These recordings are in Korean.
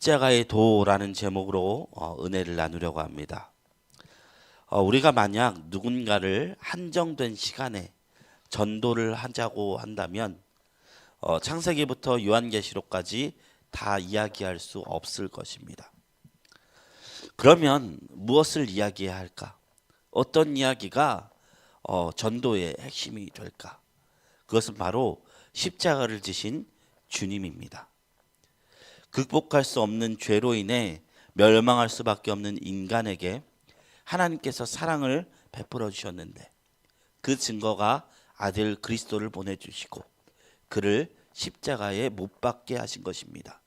십자가의 도라는 제목으로 은혜를 나누려고 합니다. 우리가 만약 누군가를 한정된 시간에 전도를 하자고 한다면 창세기부터 요한계시록까지 다 이야기할 수 없을 것입니다. 그러면 무엇을 이야기해야 할까? 어떤 이야기가 전도의 핵심이 될까? 그것은 바로 십자가를 지신 주님입니다. 극복할 수 없는 죄로 인해 멸망할 수밖에 없는 인간에게 하나님께서 사랑을 베풀어 주셨는데 그 증거가 아들 그리스도를 보내주시고 그를 십자가에 못 박게 하신 것입니다.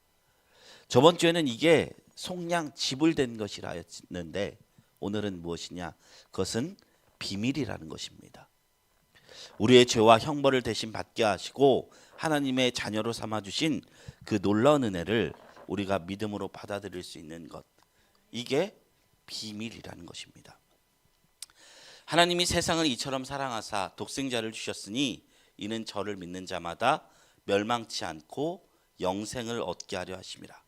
저번 주에는 이게 속량 지불된 것이라 했는데 오늘은 무엇이냐? 그것은 비밀이라는 것입니다. 우리의 죄와 형벌을 대신 받게 하시고 하나님의 자녀로 삼아주신 그 놀라운 은혜를 우리가 믿음으로 받아들일 수 있는 것, 이게 비밀이라는 것입니다. 하나님이 세상을 이처럼 사랑하사 독생자를 주셨으니 이는 저를 믿는 자마다 멸망치 않고 영생을 얻게 하려 하심이라.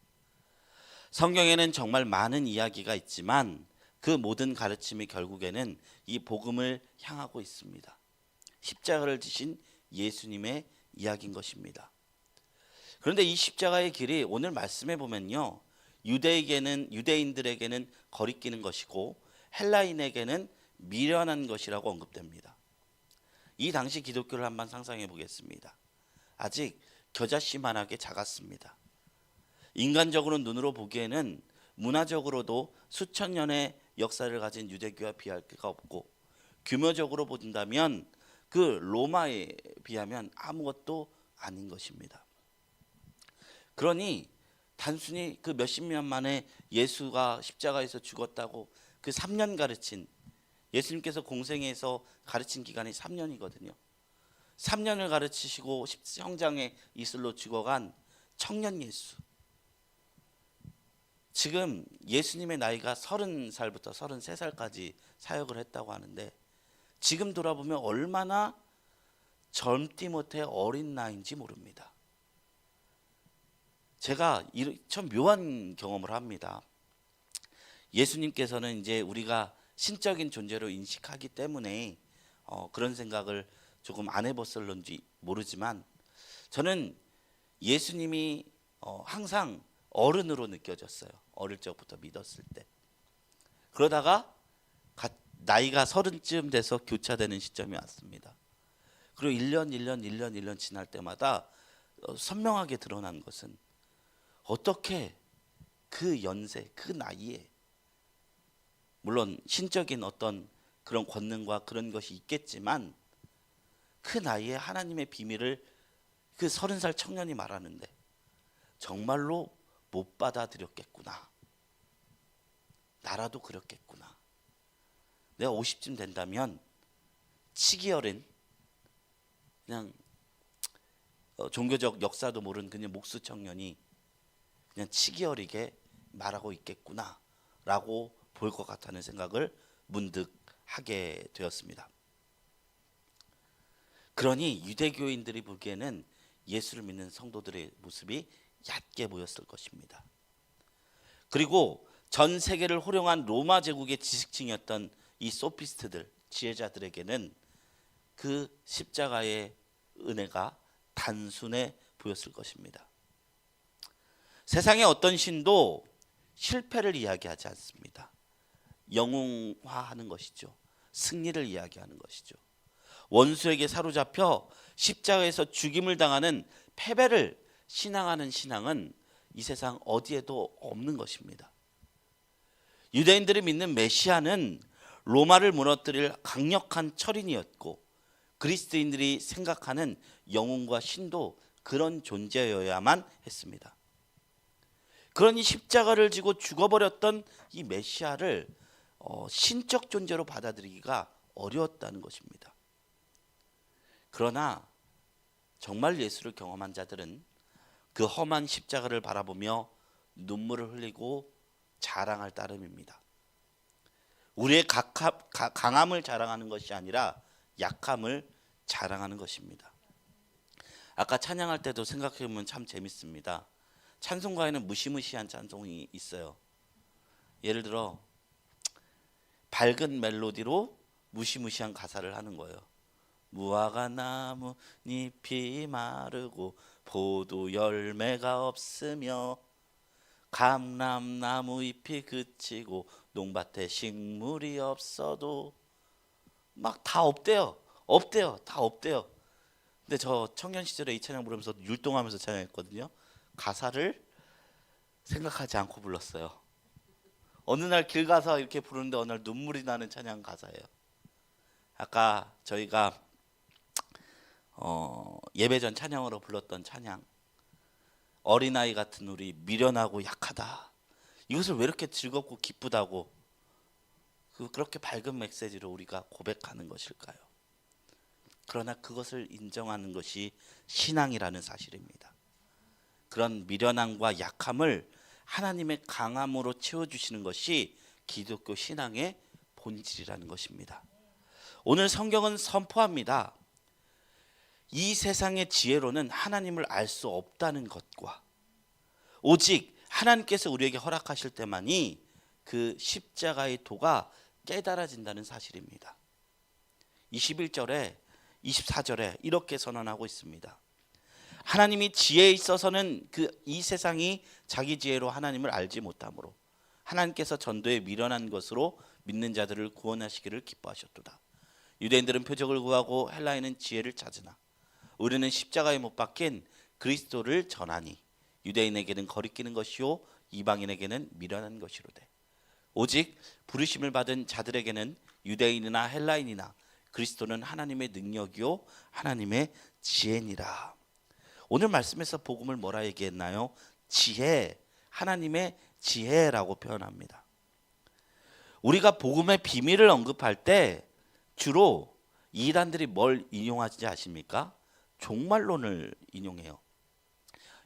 성경에는 정말 많은 이야기가 있지만 그 모든 가르침이 결국에는 이 복음을 향하고 있습니다. 십자가를 지신 예수님의 이야기인 것입니다. 그런데 이 십자가의 길이 오늘 말씀해 보면요, 유대인들에게는 거리끼는 것이고 헬라인에게는 미련한 것이라고 언급됩니다. 이 당시 기독교를 한번 상상해 보겠습니다. 아직 겨자씨만하게 작았습니다. 인간적으로 눈으로 보기에는 문화적으로도 수천 년의 역사를 가진 유대교와 비할 바가 없고 규모적으로 본다면 그 로마에 비하면 아무것도 아닌 것입니다. 그러니 단순히 그 몇십 년 만에 예수가 십자가에서 죽었다고 그 3년 가르친, 예수님께서 공생에서 가르친 기간이 3년이거든요. 3년을 가르치시고 형장의 이슬로 죽어간 청년 예수. 지금 예수님의 나이가 30살부터 33살까지 사역을 했다고 하는데 지금 돌아보면 얼마나 젊디 못해 어린 나이인지 모릅니다. 제가 참 묘한 경험을 합니다. 예수님께서는 이제 우리가 신적인 존재로 인식하기 때문에 그런 생각을 조금 안 해봤을런지 모르지만 저는 예수님이 항상 어른으로 느껴졌어요. 어릴 적부터 믿었을 때. 그러다가 나이가 30쯤 돼서 교차되는 시점이 왔습니다. 그리고 1년 지날 때마다 선명하게 드러난 것은 어떻게 그 연세, 그 나이에 물론 신적인 어떤 그런 권능과 그런 것이 있겠지만 그 나이에 하나님의 비밀을 그 30살 청년이 말하는데 정말로 못 받아들였겠구나. 나라도 그렇겠구나. 내가 50쯤 된다면 치기 어린 그냥 종교적 역사도 모르는 그냥 목수 청년이 그냥 치기 어리게 말하고 있겠구나 라고 볼 것 같다는 생각을 문득 하게 되었습니다. 그러니 유대교인들이 보기에는 예수를 믿는 성도들의 모습이 얕게 보였을 것입니다. 그리고 전 세계를 호령한 로마 제국의 지식층이었던 이 소피스트들, 지혜자들에게는 그 십자가의 은혜가 단순해 보였을 것입니다. 세상의 어떤 신도 실패를 이야기하지 않습니다. 영웅화하는 것이죠. 승리를 이야기하는 것이죠. 원수에게 사로잡혀 십자가에서 죽임을 당하는 패배를 신앙하는 신앙은 이 세상 어디에도 없는 것입니다. 유대인들이 믿는 메시아는 로마를 무너뜨릴 강력한 철인이었고 그리스도인들이 생각하는 영웅과 신도 그런 존재여야만 했습니다. 그러니 십자가를 지고 죽어버렸던 이 메시아를 신적 존재로 받아들이기가 어려웠다는 것입니다. 그러나 정말 예수를 경험한 자들은 그 험한 십자가를 바라보며 눈물을 흘리고 자랑할 따름입니다. 우리의 강함을 자랑하는 것이 아니라 약함을 자랑하는 것입니다. 아까 찬양할 때도 생각해보면 참 재밌습니다. 찬송가에는 무시무시한 찬송이 있어요. 예를 들어 밝은 멜로디로 무시무시한 가사를 하는 거예요. 무화과 나무 잎이 마르고 포도 열매가 없으며 감람나무 잎이 그치고 농밭에 식물이 없어도 막 다 없대요. 없대요. 다 없대요. 근데 저 청년 시절에 이 찬양 부르면서 율동하면서 찬양했거든요. 가사를 생각하지 않고 불렀어요. 어느 날 길 가서 이렇게 부르는데 어느 날 눈물이 나는 찬양 가사예요. 아까 저희가 예배 전 찬양으로 불렀던 찬양, 어린아이 같은 우리 미련하고 약하다, 이것을 왜 이렇게 즐겁고 기쁘다고 그렇게 밝은 메시지로 우리가 고백하는 것일까요? 그러나 그것을 인정하는 것이 신앙이라는 사실입니다. 그런 미련함과 약함을 하나님의 강함으로 채워주시는 것이 기독교 신앙의 본질이라는 것입니다. 오늘 성경은 선포합니다. 이 세상의 지혜로는 하나님을 알 수 없다는 것과 오직 하나님께서 우리에게 허락하실 때만이 그 십자가의 도가 깨달아진다는 사실입니다. 21절에 24절에 이렇게 선언하고 있습니다. 하나님이 지혜에 있어서는 이 세상이 자기 지혜로 하나님을 알지 못하므로 하나님께서 전도에 미련한 것으로 믿는 자들을 구원하시기를 기뻐하셨도다. 유대인들은 표적을 구하고 헬라인은 지혜를 찾으나 우리는 십자가에 못 박힌 그리스도를 전하니 유대인에게는 거리끼는 것이요 이방인에게는 미련한 것이로되 오직 부르심을 받은 자들에게는 유대인이나 헬라인이나 그리스도는 하나님의 능력이요 하나님의 지혜니라. 오늘 말씀에서 복음을 뭐라 얘기했나요? 지혜, 하나님의 지혜라고 표현합니다. 우리가 복음의 비밀을 언급할 때 주로 이단들이 뭘 인용하지 아십니까? 종말론을 인용해요.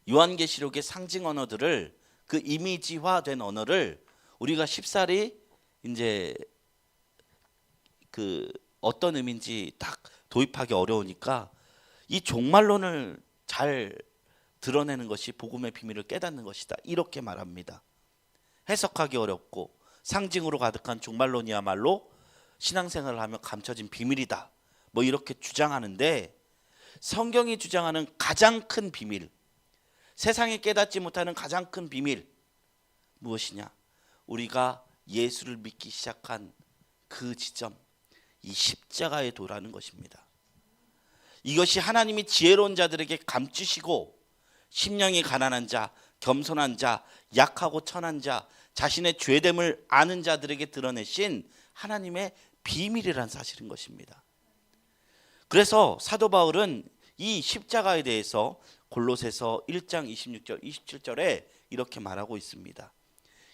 요한계시록의 상징 언어들을, 그 이미지화된 언어를 우리가 쉽사리 이제 그 어떤 의미인지 딱 도입하기 어려우니까 이 종말론을 잘 드러내는 것이 복음의 비밀을 깨닫는 것이다, 이렇게 말합니다. 해석하기 어렵고 상징으로 가득한 종말론이야말로 신앙생활을 하며 감춰진 비밀이다, 뭐 이렇게 주장하는데, 성경이 주장하는 가장 큰 비밀, 세상이 깨닫지 못하는 가장 큰 비밀 무엇이냐? 우리가 예수를 믿기 시작한 그 지점, 이 십자가의 도라는 것입니다. 이것이 하나님이 지혜로운 자들에게 감추시고 심령이 가난한 자, 겸손한 자, 약하고 천한 자, 자신의 죄됨을 아는 자들에게 드러내신 하나님의 비밀이란 사실인 것입니다. 그래서 사도 바울은 이 십자가에 대해서 골로새서 1장 26절 27절에 이렇게 말하고 있습니다.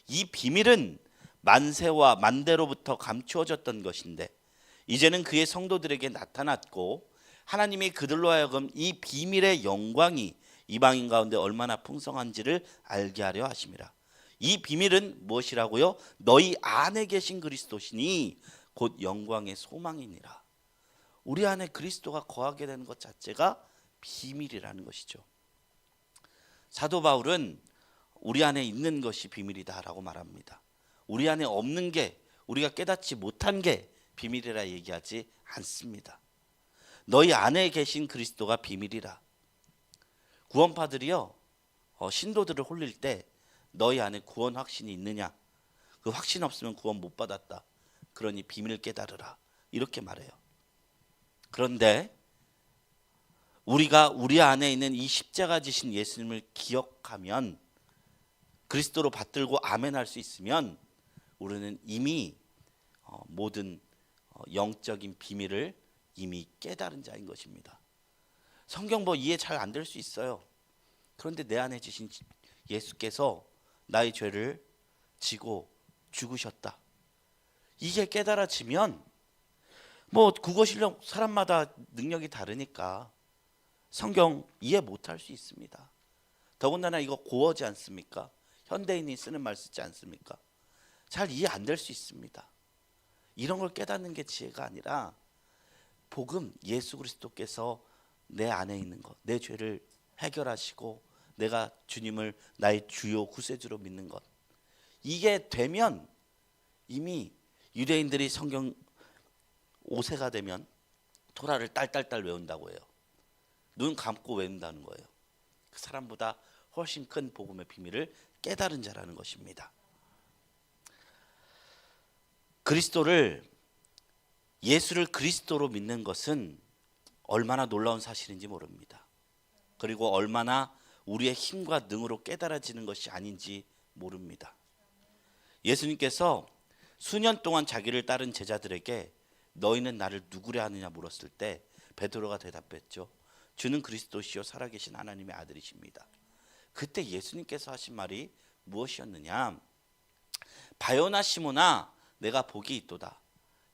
이 비밀은 만세와 만대로부터 감추어졌던 것인데 이제는 그의 성도들에게 나타났고 하나님이 그들로 하여금 이 비밀의 영광이 이방인 가운데 얼마나 풍성한지를 알게 하려 하심이라. 이 비밀은 무엇이라고요? 너희 안에 계신 그리스도시니 곧 영광의 소망이니라. 우리 안에 그리스도가 거하게 되는 것 자체가 비밀이라는 것이죠. 사도 바울은 우리 안에 있는 것이 비밀이다라고 말합니다. 우리 안에 없는 게, 우리가 깨닫지 못한 게 비밀이라 얘기하지 않습니다. 너희 안에 계신 그리스도가 비밀이라. 구원파들이요, 신도들을 홀릴 때 너희 안에 구원 확신이 있느냐, 그 확신 없으면 구원 못 받았다, 그러니 비밀 깨달으라, 이렇게 말해요. 그런데 우리가 우리 안에 있는 이 십자가 지신 예수님을 기억하면, 그리스도로 받들고 아멘할 수 있으면 우리는 이미 모든 영적인 비밀을 이미 깨달은 자인 것입니다. 성경 뭐 이해 잘 안 될 수 있어요. 그런데 내 안에 지신 예수께서 나의 죄를 지고 죽으셨다, 이게 깨달아지면 뭐 국어 실력 사람마다 능력이 다르니까 성경 이해 못할 수 있습니다. 더군다나 이거 고어지 않습니까? 현대인이 쓰는 말 쓰지 않습니까? 잘 이해 안 될 수 있습니다. 이런 걸 깨닫는 게 지혜가 아니라 복음, 예수 그리스도께서 내 안에 있는 것, 내 죄를 해결하시고 내가 주님을 나의 주요 구세주로 믿는 것. 이게 되면 이미 유대인들이 성경 5세가 되면 토라를 딸딸딸 외운다고 해요. 눈 감고 외운다는 거예요. 그 사람보다 훨씬 큰 복음의 비밀을 깨달은 자라는 것입니다. 예수를 그리스도로 믿는 것은 얼마나 놀라운 사실인지 모릅니다. 그리고 얼마나 우리의 힘과 능으로 깨달아지는 것이 아닌지 모릅니다. 예수님께서 수년 동안 자기를 따른 제자들에게 너희는 나를 누구라 하느냐 물었을 때 베드로가 대답했죠. 주는 그리스도시요 살아계신 하나님의 아들이십니다. 그때 예수님께서 하신 말이 무엇이었느냐? 바요나 시몬아 내가 복이 있도다.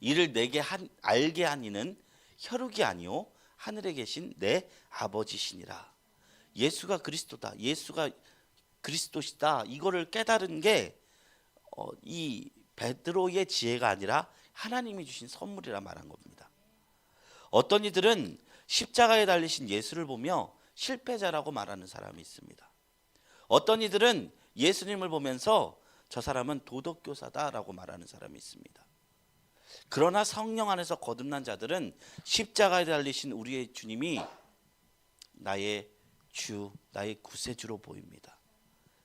이를 내게 알게 한 이는 혈육이 아니요 하늘에 계신 내 아버지시니라. 예수가 그리스도다. 예수가 그리스도시다. 이거를 깨달은 게 이 베드로의 지혜가 아니라 하나님이 주신 선물이라 말한 겁니다. 어떤 이들은 십자가에 달리신 예수를 보며 실패자라고 말하는 사람이 있습니다. 어떤 이들은 예수님을 보면서 저 사람은 도덕교사다라고 말하는 사람이 있습니다. 그러나 성령 안에서 거듭난 자들은 십자가에 달리신 우리의 주님이 나의 주, 나의 구세주로 보입니다.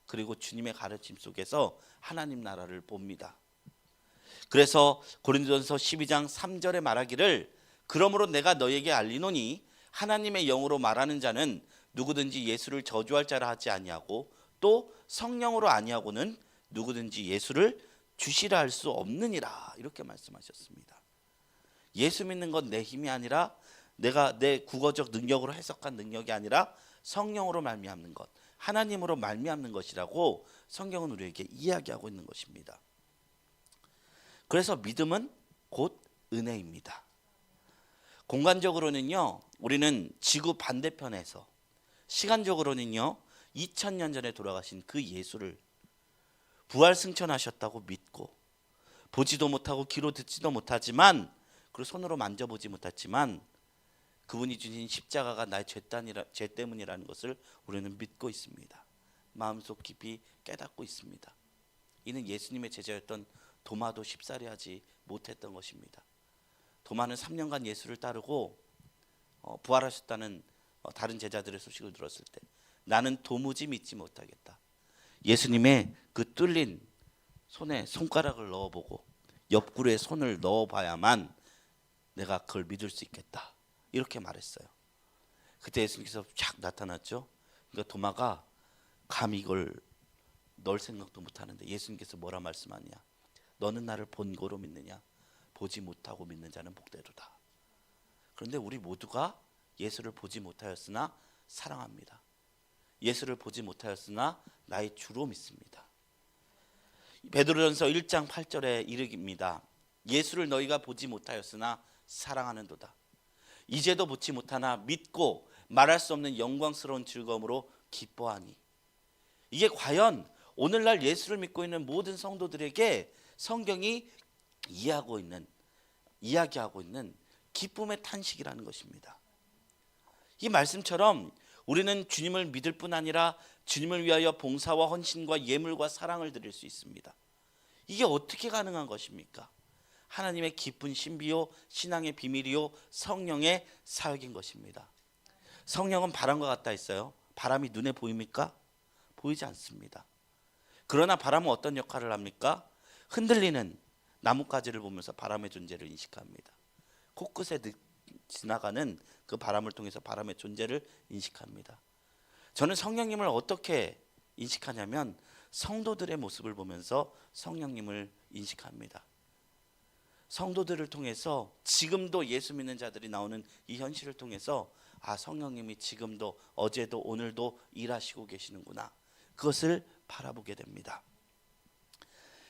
그리고 주님의 가르침 속에서 하나님 나라를 봅니다. 그래서 고린도전서 12장 3절에 말하기를 그러므로 내가 너에게 알리노니 하나님의 영으로 말하는 자는 누구든지 예수를 저주할 자라 하지 아니하고 또 성령으로 아니하고는 누구든지 예수를 주시라 할 수 없느니라. 이렇게 말씀하셨습니다. 예수 믿는 건 내 힘이 아니라 내가 내 국어적 능력으로 해석한 능력이 아니라 성령으로 말미암는 것, 하나님으로 말미암는 것이라고 성경은 우리에게 이야기하고 있는 것입니다. 그래서 믿음은 곧 은혜입니다. 공간적으로는요, 우리는 지구 반대편에서, 시간적으로는요 2000년 전에 돌아가신 그 예수를 부활 승천하셨다고 믿고 보지도 못하고 귀로 듣지도 못하지만 그리고 손으로 만져보지 못했지만 그분이 주신 십자가가 나의 죄 때문이라는 것을 우리는 믿고 있습니다. 마음속 깊이 깨닫고 있습니다. 이는 예수님의 제자였던 도마도 쉽사리 하지 못했던 것입니다. 도마는 3년간 예수를 따르고 부활하셨다는 다른 제자들의 소식을 들었을 때 나는 도무지 믿지 못하겠다. 예수님의 그 뚫린 손에 손가락을 넣어보고 옆구리에 손을 넣어봐야만 내가 그걸 믿을 수 있겠다. 이렇게 말했어요. 그때 예수님께서 쫙 나타났죠. 그러니까 도마가 감히 이걸 넣을 생각도 못하는데 예수님께서 뭐라 말씀하냐? 너는 나를 본고로 믿느냐? 보지 못하고 믿는 자는 복되도다. 그런데 우리 모두가 예수를 보지 못하였으나 사랑합니다. 예수를 보지 못하였으나 나의 주로 믿습니다. 베드로전서 1장 8절에 이르깁니다. 예수를 너희가 보지 못하였으나 사랑하는도다. 이제도 보지 못하나 믿고 말할 수 없는 영광스러운 즐거움으로 기뻐하니. 이게 과연 오늘날 예수를 믿고 있는 모든 성도들에게 성경이 이야기하고 있는 기쁨의 탄식이라는 것입니다. 이 말씀처럼 우리는 주님을 믿을 뿐 아니라 주님을 위하여 봉사와 헌신과 예물과 사랑을 드릴 수 있습니다. 이게 어떻게 가능한 것입니까? 하나님의 깊은 신비요 신앙의 비밀이요 성령의 사역인 것입니다. 성령은 바람과 같다 했어요. 바람이 눈에 보입니까? 보이지 않습니다. 그러나 바람은 어떤 역할을 합니까? 흔들리는 나뭇가지를 보면서 바람의 존재를 인식합니다. 코끝에 지나가는 그 바람을 통해서 바람의 존재를 인식합니다. 저는 성령님을 어떻게 인식하냐면 성도들의 모습을 보면서 성령님을 인식합니다. 성도들을 통해서 지금도 예수 믿는 자들이 나오는 이 현실을 통해서 성령님이 지금도 어제도 오늘도 일하시고 계시는구나. 그것을 바라보게 됩니다.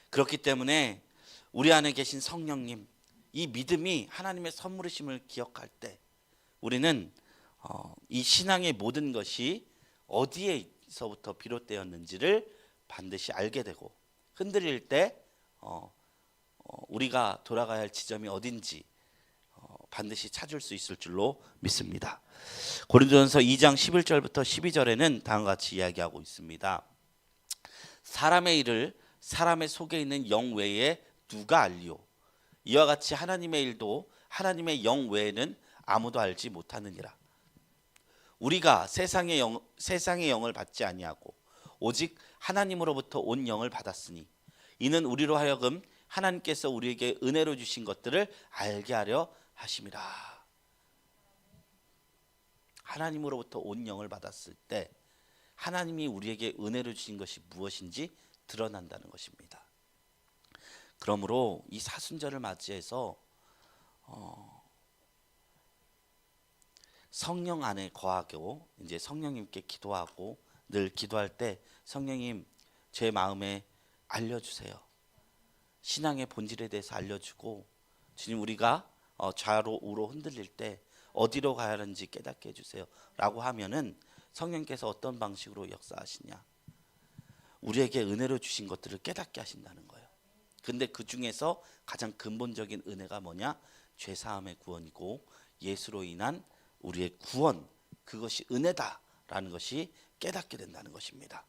그렇기 때문에 우리 안에 계신 성령님, 이 믿음이 하나님의 선물이심을 기억할 때 우리는 이 신앙의 모든 것이 어디에서부터 비롯되었는지를 반드시 알게 되고 흔들릴 때 우리가 돌아가야 할 지점이 어딘지 반드시 찾을 수 있을 줄로 믿습니다. 고린도전서 2장 11절부터 12절에는 다음과 같이 이야기하고 있습니다. 사람의 일을 사람의 속에 있는 영 외에 누가 알리오? 이와 같이 하나님의 일도 하나님의 영 외에는 아무도 알지 못하느니라. 우리가 세상의 영을 받지 아니하고 오직 하나님으로부터 온 영을 받았으니 이는 우리로 하여금 하나님께서 우리에게 은혜로 주신 것들을 알게 하려 하심이라. 하나님으로부터 온 영을 받았을 때 하나님이 우리에게 은혜로 주신 것이 무엇인지 드러난다는 것입니다. 그러므로 이 사순절을 맞이해서 성령 안에 거하고 이제 성령님께 기도하고 늘 기도할 때 성령님 제 마음에 알려주세요. 신앙의 본질에 대해서 알려주고 주님 우리가 좌로 우로 흔들릴 때 어디로 가야 하는지 깨닫게 해주세요 라고 하면은 성령께서 어떤 방식으로 역사하시냐, 우리에게 은혜로 주신 것들을 깨닫게 하신다는 거예요. 근데 그 중에서 가장 근본적인 은혜가 뭐냐? 죄사함의 구원이고 예수로 인한 우리의 구원, 그것이 은혜다라는 것이 깨닫게 된다는 것입니다.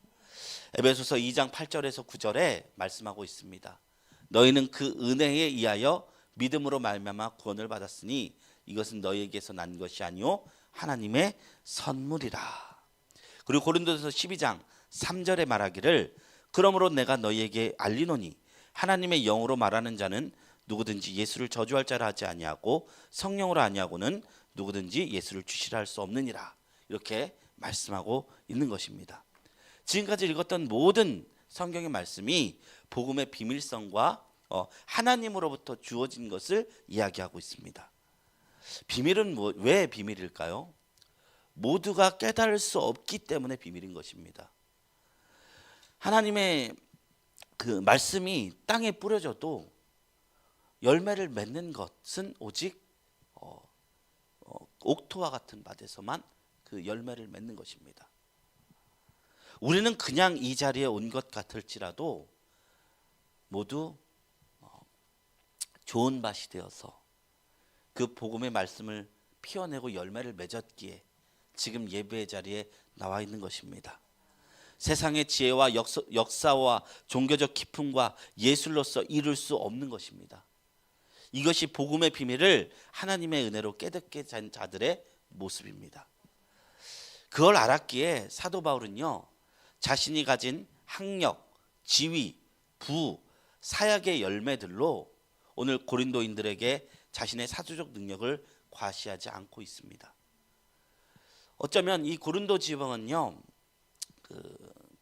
에베소서 2장 8절에서 9절에 말씀하고 있습니다. 너희는 그 은혜에 의하여 믿음으로 말미암아 구원을 받았으니 이것은 너희에게서 난 것이 아니요 하나님의 선물이라. 그리고 고린도전서 12장 3절에 말하기를 그러므로 내가 너희에게 알리노니 하나님의 영으로 말하는 자는 누구든지 예수를 저주할 자라 하지 아니하고 성령으로 아니하고는 누구든지 예수를 주시라 할 수 없느니라. 이렇게 말씀하고 있는 것입니다. 지금까지 읽었던 모든 성경의 말씀이 복음의 비밀성과 하나님으로부터 주어진 것을 이야기하고 있습니다. 비밀은 왜 비밀일까요? 모두가 깨달을 수 없기 때문에 비밀인 것입니다. 하나님의 그 말씀이 땅에 뿌려져도 열매를 맺는 것은 오직 옥토와 같은 밭에서만 그 열매를 맺는 것입니다. 우리는 그냥 이 자리에 온 것 같을지라도 모두 좋은 밭이 되어서 그 복음의 말씀을 피워내고 열매를 맺었기에 지금 예배의 자리에 나와 있는 것입니다. 세상의 지혜와 역사와 종교적 기품과 예술로서 이룰 수 없는 것입니다. 이것이 복음의 비밀을 하나님의 은혜로 깨닫게 된 자들의 모습입니다. 그걸 알았기에 사도 바울은요, 자신이 가진 학력, 지위, 부, 사역의 열매들로 오늘 고린도인들에게 자신의 사도적 능력을 과시하지 않고 있습니다. 어쩌면 이 고린도 지방은요,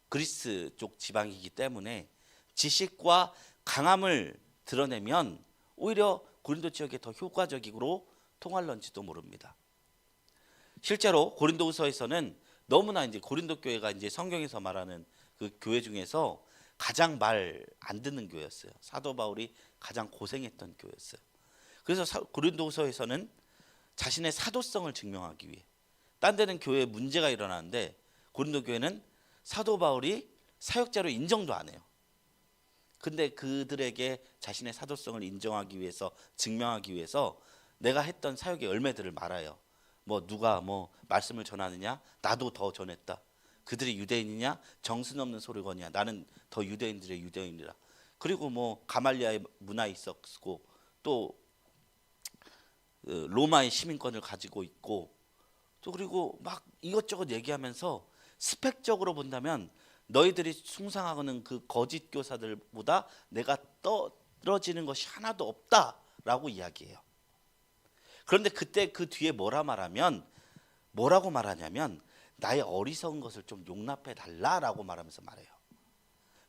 그리스 쪽 지방이기 때문에 지식과 강함을 드러내면 오히려 고린도 지역에 더 효과적으로 통할런지도 모릅니다. 실제로 고린도후서에서는 너무나 이제 고린도 교회가 이제 성경에서 말하는 그 교회 중에서 가장 말 안 듣는 교회였어요. 사도 바울이 가장 고생했던 교회였어요. 그래서 고린도후서에서는 자신의 사도성을 증명하기 위해 딴 데는 교회에 문제가 일어나는데 고린도 교회는 사도 바울이 사역자로 인정도 안 해요. 근데 그들에게 자신의 사도성을 인정하기 위해서, 증명하기 위해서 내가 했던 사역의 열매들을 말해요. 누가 말씀을 전하느냐? 나도 더 전했다. 그들이 유대인이냐? 정신없는 소리거니야. 나는 더 유대인들의 유대인이라. 그리고 가말리아의 문화에 있었고 또 로마의 시민권을 가지고 있고 또 그리고 막 이것저것 얘기하면서 스펙적으로 본다면 너희들이 숭상하는 그 거짓 교사들보다 내가 떨어지는 것이 하나도 없다라고 이야기해요. 그런데 그때 그 뒤에 뭐라고 말하냐면 나의 어리석은 것을 좀 용납해 달라라고 말하면서 말해요.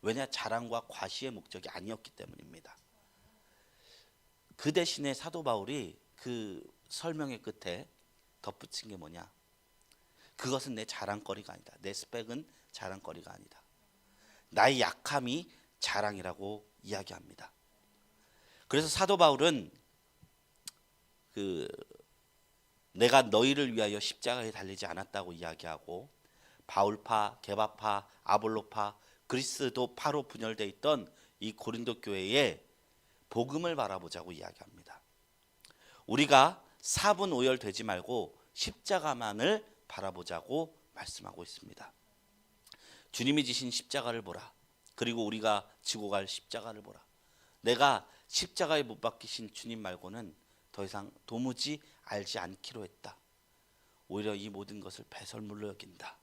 왜냐? 자랑과 과시의 목적이 아니었기 때문입니다. 그 대신에 사도 바울이 그 설명의 끝에 덧붙인 게 뭐냐? 그것은 내 자랑거리가 아니다. 내 스펙은 자랑거리가 아니다. 나의 약함이 자랑이라고 이야기합니다. 그래서 사도 바울은 내가 너희를 위하여 십자가에 달리지 않았다고 이야기하고 바울파, 게바파, 아볼로파, 그리스도파로 분열되어 있던 이 고린도 교회에 복음을 바라보자고 이야기합니다. 우리가 사분오열되지 말고 십자가만을 바라보자고 말씀하고 있습니다. 주님이 지신 십자가를 보라. 그리고 우리가 지고 갈 십자가를 보라. 내가 십자가에 못 박히신 주님 말고는 더 이상 도무지 알지 않기로 했다. 오히려 이 모든 것을 배설물로 여긴다.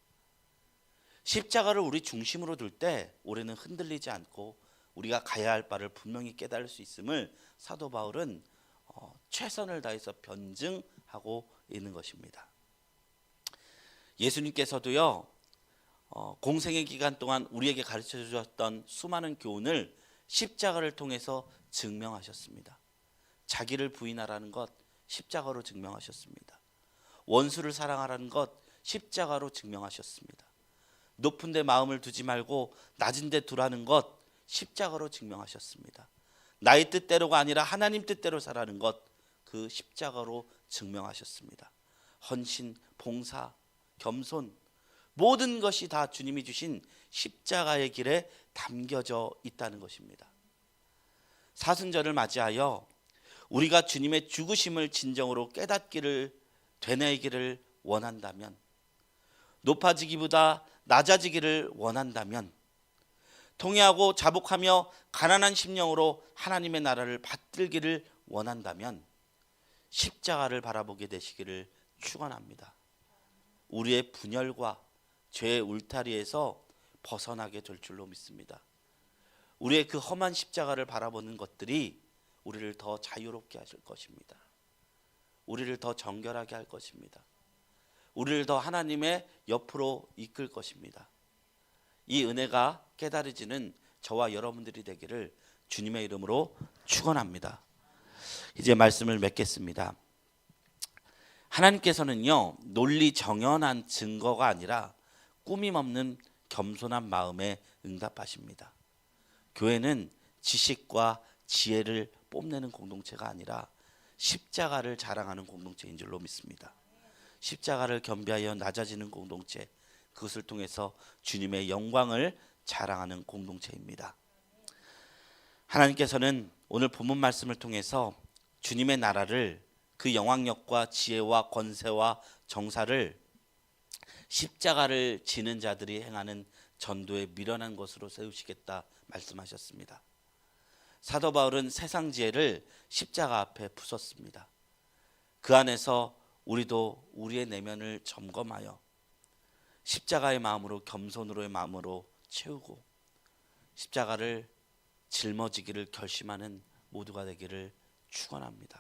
십자가를 우리 중심으로 둘 때 우리는 흔들리지 않고 우리가 가야 할 바를 분명히 깨달을 수 있음을 사도 바울은 최선을 다해서 변증하고 있는 것입니다. 예수님께서도요, 공생의 기간 동안 우리에게 가르쳐 주셨던 수많은 교훈을 십자가를 통해서 증명하셨습니다. 자기를 부인하라는 것 십자가로 증명하셨습니다. 원수를 사랑하라는 것 십자가로 증명하셨습니다. 높은 데 마음을 두지 말고 낮은 데 두라는 것 십자가로 증명하셨습니다. 나의 뜻대로가 아니라 하나님 뜻대로 살라는 것 그 십자가로 증명하셨습니다. 헌신, 봉사, 겸손 모든 것이 다 주님이 주신 십자가의 길에 담겨져 있다는 것입니다. 사순절을 맞이하여 우리가 주님의 죽으심을 진정으로 깨닫기를 되뇌기를 원한다면, 높아지기보다 낮아지기를 원한다면, 통회하고 자복하며 가난한 심령으로 하나님의 나라를 받들기를 원한다면 십자가를 바라보게 되시기를 축원합니다. 우리의 분열과 죄의 울타리에서 벗어나게 될 줄로 믿습니다. 우리의 그 험한 십자가를 바라보는 것들이 우리를 더 자유롭게 하실 것입니다. 우리를 더 정결하게 할 것입니다. 우리를 더 하나님의 옆으로 이끌 것입니다. 이 은혜가 깨달아지는 저와 여러분들이 되기를 주님의 이름으로 축원합니다. 이제 말씀을 맺겠습니다. 하나님께서는요, 논리 정연한 증거가 아니라 꾸밈 없는 겸손한 마음에 응답하십니다. 교회는 지식과 지혜를 뽐내는 공동체가 아니라 십자가를 자랑하는 공동체인 줄로 믿습니다. 십자가를 겸비하여 낮아지는 공동체, 그것을 통해서 주님의 영광을 자랑하는 공동체입니다. 하나님께서는 오늘 본문 말씀을 통해서 주님의 나라를, 그 영향력과 지혜와 권세와 정사를 십자가를 지는 자들이 행하는 전도에 미련한 것으로 세우시겠다 말씀하셨습니다. 사도 바울은 세상 지혜를 십자가 앞에 부쉈습니다. 그 안에서 우리도 우리의 내면을 점검하여 십자가의 마음으로, 겸손으로의 마음으로 채우고 십자가를 짊어지기를 결심하는 모두가 되기를 축원합니다.